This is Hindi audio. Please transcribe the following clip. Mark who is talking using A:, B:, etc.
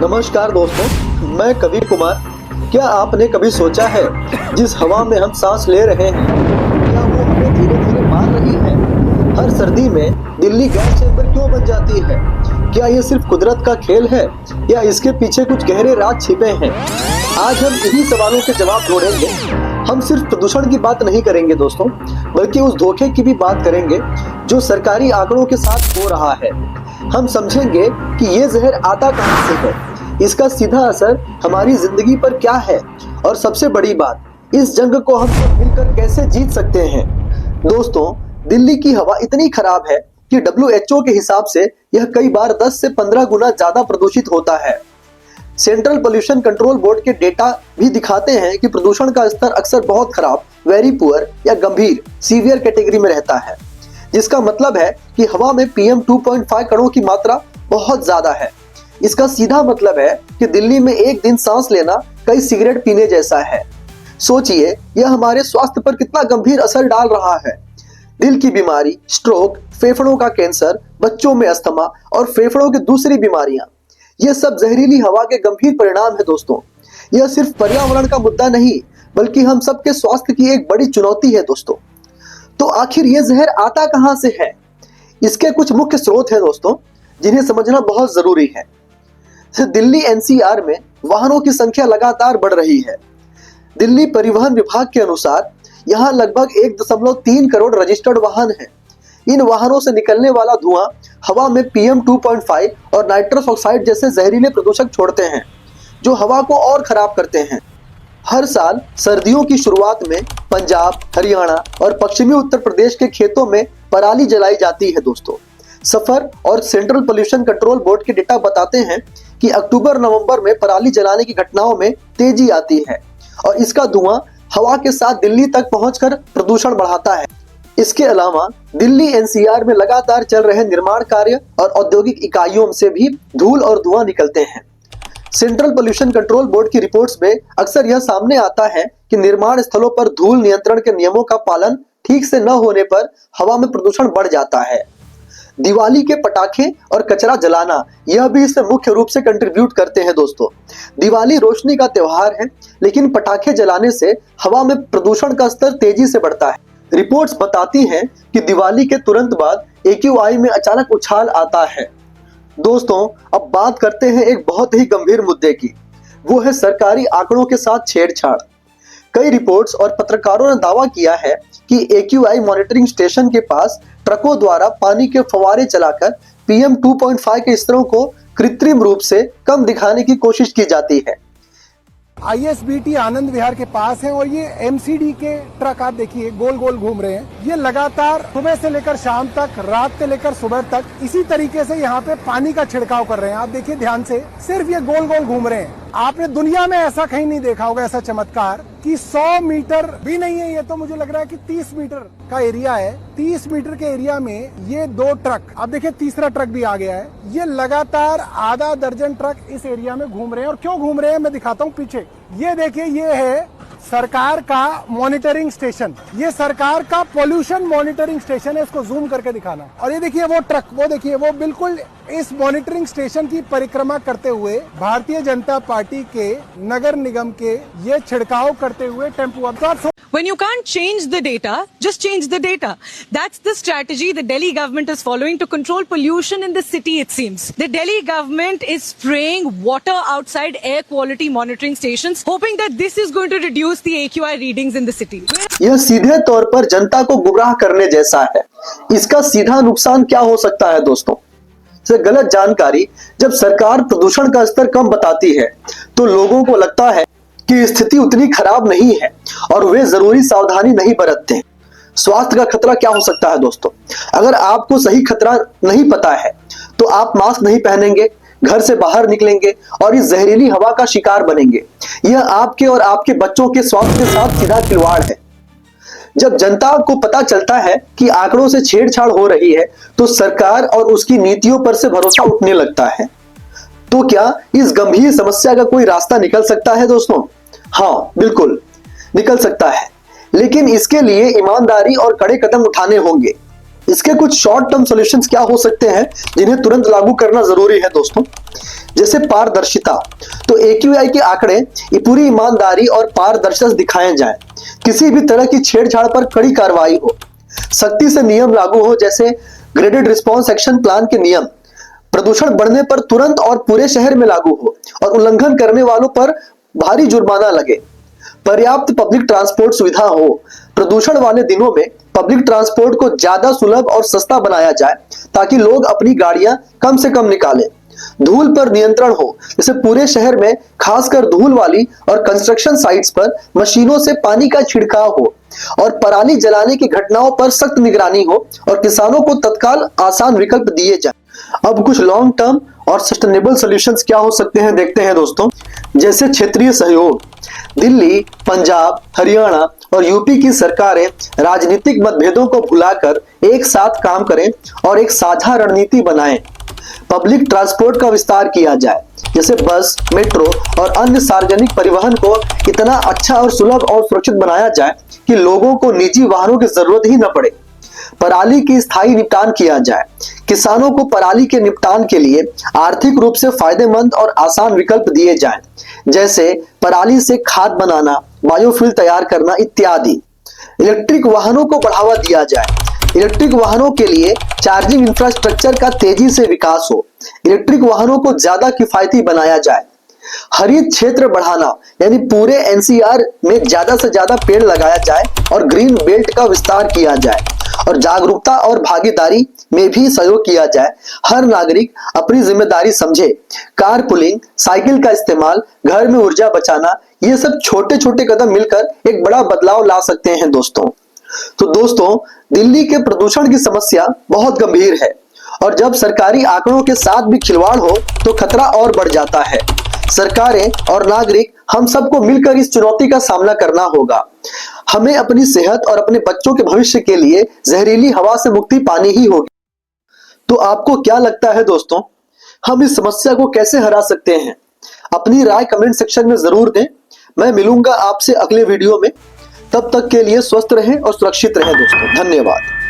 A: नमस्कार दोस्तों, मैं कवि कुमार। क्या आपने कभी सोचा है जिस हवा में हम सांस ले रहे हैं, क्या वो हमें धीरे धीरे मार रही है? हर सर्दी में दिल्ली गैस चैम्बर क्यों बन जाती है? क्या ये सिर्फ कुदरत का खेल है या इसके पीछे कुछ गहरे राज छिपे हैं? आज हम इन्हीं सवालों के जवाब ढूंढेंगे। हम सिर्फ प्रदूषण की बात नहीं करेंगे दोस्तों, बल्कि उस धोखे की भी बात करेंगे जो सरकारी आंकड़ों के साथ हो रहा है। हम समझेंगे कि ये जहर आता कहां से है, इसका सीधा असर हमारी जिंदगी पर क्या है, और सबसे बड़ी बात, इस जंग को हम सब मिलकर कैसे जीत सकते हैं। दोस्तों, दिल्ली की हवा इतनी खराब है कि WHO के हिसाब से यह कई बार 10 से 15 गुना ज्यादा प्रदूषित होता है। सेंट्रल पोल्यूशन कंट्रोल बोर्ड के डेटा भी दिखाते हैं कि प्रदूषण का स्तर अक्सर बहुत खराब, वेरी पुअर या गंभीर, सीवियर कैटेगरी में रहता है, जिसका मतलब है कि हवा में PM 2.5 कणों की मात्रा बहुत ज्यादा है। इसका सीधा मतलब है कि दिल्ली में एक दिन सांस लेना कई सिगरेट पीने जैसा है। सोचिए, यह हमारे स्वास्थ्य पर कितना गंभीर असर डाल रहा है। दिल की बीमारी, स्ट्रोक, फेफड़ों का कैंसर, बच्चों में अस्थमा और फेफड़ों की दूसरी बीमारियां, यह सब जहरीली हवा के गंभीर परिणाम है दोस्तों। यह सिर्फ पर्यावरण का मुद्दा नहीं, बल्कि हम सबके स्वास्थ्य की एक बड़ी चुनौती है दोस्तों। तो आखिर यह जहर आता कहां से है? इसके कुछ मुख्य स्रोत हैं दोस्तों, जिन्हें समझना बहुत जरूरी है। दिल्ली NCR में वाहनों की संख्या लगातार बढ़ रही है। दिल्ली परिवहन विभाग के अनुसार यहाँ लगभग 1.3 करोड़ रजिस्टर्ड वाहन हैं। इन वाहनों से निकलने वाला धुआं हवा में PM 2.5 और नाइट्रस ऑक्साइड जैसे जहरीले प्रदूषक छोड़ते हैं, जो हवा को और खराब करते हैं। हर साल सर्दियों की शुरुआत में पंजाब, हरियाणा और पश्चिमी उत्तर प्रदेश के खेतों में पराली जलाई जाती है दोस्तों। सफर और सेंट्रल पोल्यूशन कंट्रोल बोर्ड के डेटा बताते हैं कि अक्टूबर-नवंबर में पराली जलाने की घटनाओं में तेजी आती है और इसका धुआं हवा के साथ दिल्ली तक पहुंचकर प्रदूषण बढ़ाता है। इसके अलावा दिल्ली NCR में लगातार चल रहे निर्माण कार्य और औद्योगिक इकाइयों से भी धूल और धुआं निकलते हैं। सेंट्रल पोल्यूशन कंट्रोल बोर्ड की रिपोर्ट्स में अक्सर यह सामने आता है कि निर्माण स्थलों पर धूल नियंत्रण के नियमों का पालन ठीक से न होने पर हवा में प्रदूषण बढ़ जाता है। दिवाली के पटाखे और कचरा जलाना, यह भी इससे मुख्य रूप से कंट्रीब्यूट करते हैं दोस्तों। दिवाली रोशनी का त्योहार है, लेकिन पटाखे जलाने से हवा में प्रदूषण का स्तर तेजी से बढ़ता है। रिपोर्ट्स बताती हैं कि दिवाली के तुरंत बाद AQI में अचानक उछाल आता है। दोस्तों, अब बात करते हैं एक बहुत ही गंभीर मुद्दे की, वो है सरकारी आंकड़ों के साथ छेड़छाड़। कई रिपोर्ट्स और पत्रकारों ने दावा किया है कि AQI मॉनिटरिंग स्टेशन के पास ट्रकों द्वारा पानी के फव्वारे चलाकर PM 2.5 के स्तरों को कृत्रिम रूप से कम दिखाने की कोशिश की जाती है।
B: ISBT आनंद विहार के पास है और ये MCD के ट्रक आप देखिए गोल गोल घूम रहे हैं। ये लगातार सुबह से लेकर शाम तक, रात से लेकर सुबह तक इसी तरीके से यहाँ पे पानी का छिड़काव कर रहे हैं। आप देखिए ध्यान से, सिर्फ ये गोल गोल घूम रहे हैं। आपने दुनिया में ऐसा कहीं नहीं देखा होगा, ऐसा चमत्कार कि 100 मीटर भी नहीं है, ये तो मुझे लग रहा है कि 30 मीटर का एरिया है। 30 मीटर के एरिया में ये 2 ट्रक, आप देखिए तीसरा ट्रक भी आ गया है। ये लगातार आधा दर्जन ट्रक इस एरिया में घूम रहे हैं। और क्यों घूम रहे हैं मैं दिखाता हूँ पीछे। ये देखिए, ये है सरकार का मॉनिटरिंग स्टेशन, ये सरकार का पोल्यूशन मॉनिटरिंग स्टेशन है। इसको जूम करके दिखाना। और ये देखिए वो ट्रक, वो देखिए, वो बिल्कुल इस मॉनिटरिंग स्टेशन की परिक्रमा करते हुए भारतीय जनता पार्टी के नगर निगम के ये छिड़काव करते हुए tempo.
C: When you can't change the data, just change the data. That's the strategy the Delhi government is following to control pollution in the city, it seems. The Delhi government is spraying water outside air quality monitoring stations, hoping that this is going to reduce the AQI readings in the city.
A: यह सीधे तौर पर जनता को गुमराह करने जैसा है। इसका सीधा नुकसान क्या हो सकता है दोस्तों? गलत जानकारी। जब सरकार प्रदूषण का स्तर कम बताती है तो लोगों को लगता है कि स्थिति उतनी खराब नहीं है और वे जरूरी सावधानी नहीं बरतते। स्वास्थ्य का खतरा क्या हो सकता है दोस्तों? अगर आपको सही खतरा नहीं पता है तो आप मास्क नहीं पहनेंगे, घर से बाहर निकलेंगे और इस जहरीली हवा का शिकार बनेंगे। यह आपके और आपके बच्चों के स्वास्थ्य के साथ सीधा खिलवाड़ है। जब जनता को पता चलता है कि आंकड़ों से छेड़छाड़ हो रही है तो सरकार और उसकी नीतियों पर से भरोसा उठने लगता है। तो क्या इस गंभीर समस्या का कोई रास्ता निकल सकता है दोस्तों? हाँ, बिल्कुल निकल सकता है, लेकिन इसके लिए ईमानदारी और कड़े कदम उठाने होंगे। इसके कुछ शॉर्ट टर्म सॉल्यूशंस क्या हो सकते हैं जिन्हें तुरंत लागू करना जरूरी है दोस्तों। जैसे पारदर्शिता, तो AQI के आंकड़े ये पूरी ईमानदारी और पारदर्शिता दिखाए जाएं। किसी भी तरह की छेड़छाड़ पर कड़ी कार्रवाई हो, सख्ती से नियम लागू हो, जैसे ग्रेडेड रिस्पॉन्स एक्शन प्लान के नियम प्रदूषण बढ़ने पर तुरंत और पूरे शहर में लागू हो और उल्लंघन करने वालों पर भारी जुर्माना लगे। पर्याप्त पब्लिक ट्रांसपोर्ट सुविधा हो, प्रदूषण वाले दिनों में पब्लिक ट्रांसपोर्ट को ज्यादा सुलभ और सस्ता बनाया जाए ताकि लोग अपनी गाड़ियां कम से कम निकालें। धूल पर नियंत्रण हो, जैसे पूरे शहर में खासकर धूल वाली और कंस्ट्रक्शन साइट्स पर मशीनों से पानी का छिड़काव हो और पराली जलाने की घटनाओं पर सख्त निगरानी हो और किसानों को तत्काल आसान विकल्प दिए जाए। अब कुछ लॉन्ग टर्म और सस्टेनेबल सॉल्यूशंस क्या हो सकते हैं देखते हैं दोस्तों। जैसे क्षेत्रीय सहयोग, दिल्ली, पंजाब, हरियाणा और यूपी की सरकारें राजनीतिक मतभेदों को भुलाकर एक साथ काम करें और एक साझा रणनीति बनाएं। पब्लिक ट्रांसपोर्ट का विस्तार किया जाए, जैसे बस, मेट्रो और अन्य सार्वजनिक परिवहन को इतना अच्छा और सुलभ और सुरक्षित बनाया जाए कि लोगों को निजी वाहनों की जरूरत ही न पड़े। पराली की स्थायी निपटान किया जाए, किसानों को पराली के निपटान के लिए आर्थिक रूप से फायदेमंद और आसान विकल्प दिए जाएं, जैसे पराली से खाद बनाना, बायोफ्यूल तैयार करना इत्यादि। इलेक्ट्रिक वाहनों को बढ़ावा दिया जाए, इलेक्ट्रिक वाहनों के लिए चार्जिंग इंफ्रास्ट्रक्चर का तेजी से विकास हो, इलेक्ट्रिक वाहनों को ज्यादा किफायती बनाया जाए। हरित क्षेत्र बढ़ाना, यानी पूरे NCR में ज्यादा से ज्यादा पेड़ लगाया जाए और ग्रीन बेल्ट का विस्तार किया जाए और जागरूकता और भागीदारी में भी सहयोग किया जाए। हर नागरिक अपनी जिम्मेदारी समझे। कारपूलिंग, साइकिल का इस्तेमाल, घर में ऊर्जा बचाना, ये सब छोटे छोटे कदम मिलकर एक बड़ा बदलाव ला सकते हैं दोस्तों। तो दोस्तों, दिल्ली के प्रदूषण की समस्या बहुत गंभीर है और जब सरकारी आंकड़ों के साथ भी खिलवाड़ हो तो खतरा और बढ़ जाता है। सरकारें और नागरिक हम सबको मिलकर इस चुनौती का सामना करना होगा। हमें अपनी सेहत और अपने बच्चों के भविष्य के लिए जहरीली हवा से मुक्ति पानी ही होगी। तो आपको क्या लगता है दोस्तों, हम इस समस्या को कैसे हरा सकते हैं? अपनी राय कमेंट सेक्शन में जरूर दें। मैं मिलूंगा आपसे अगले वीडियो में। तब तक के लिए स्वस्थ रहें और सुरक्षित रहें दोस्तों। धन्यवाद।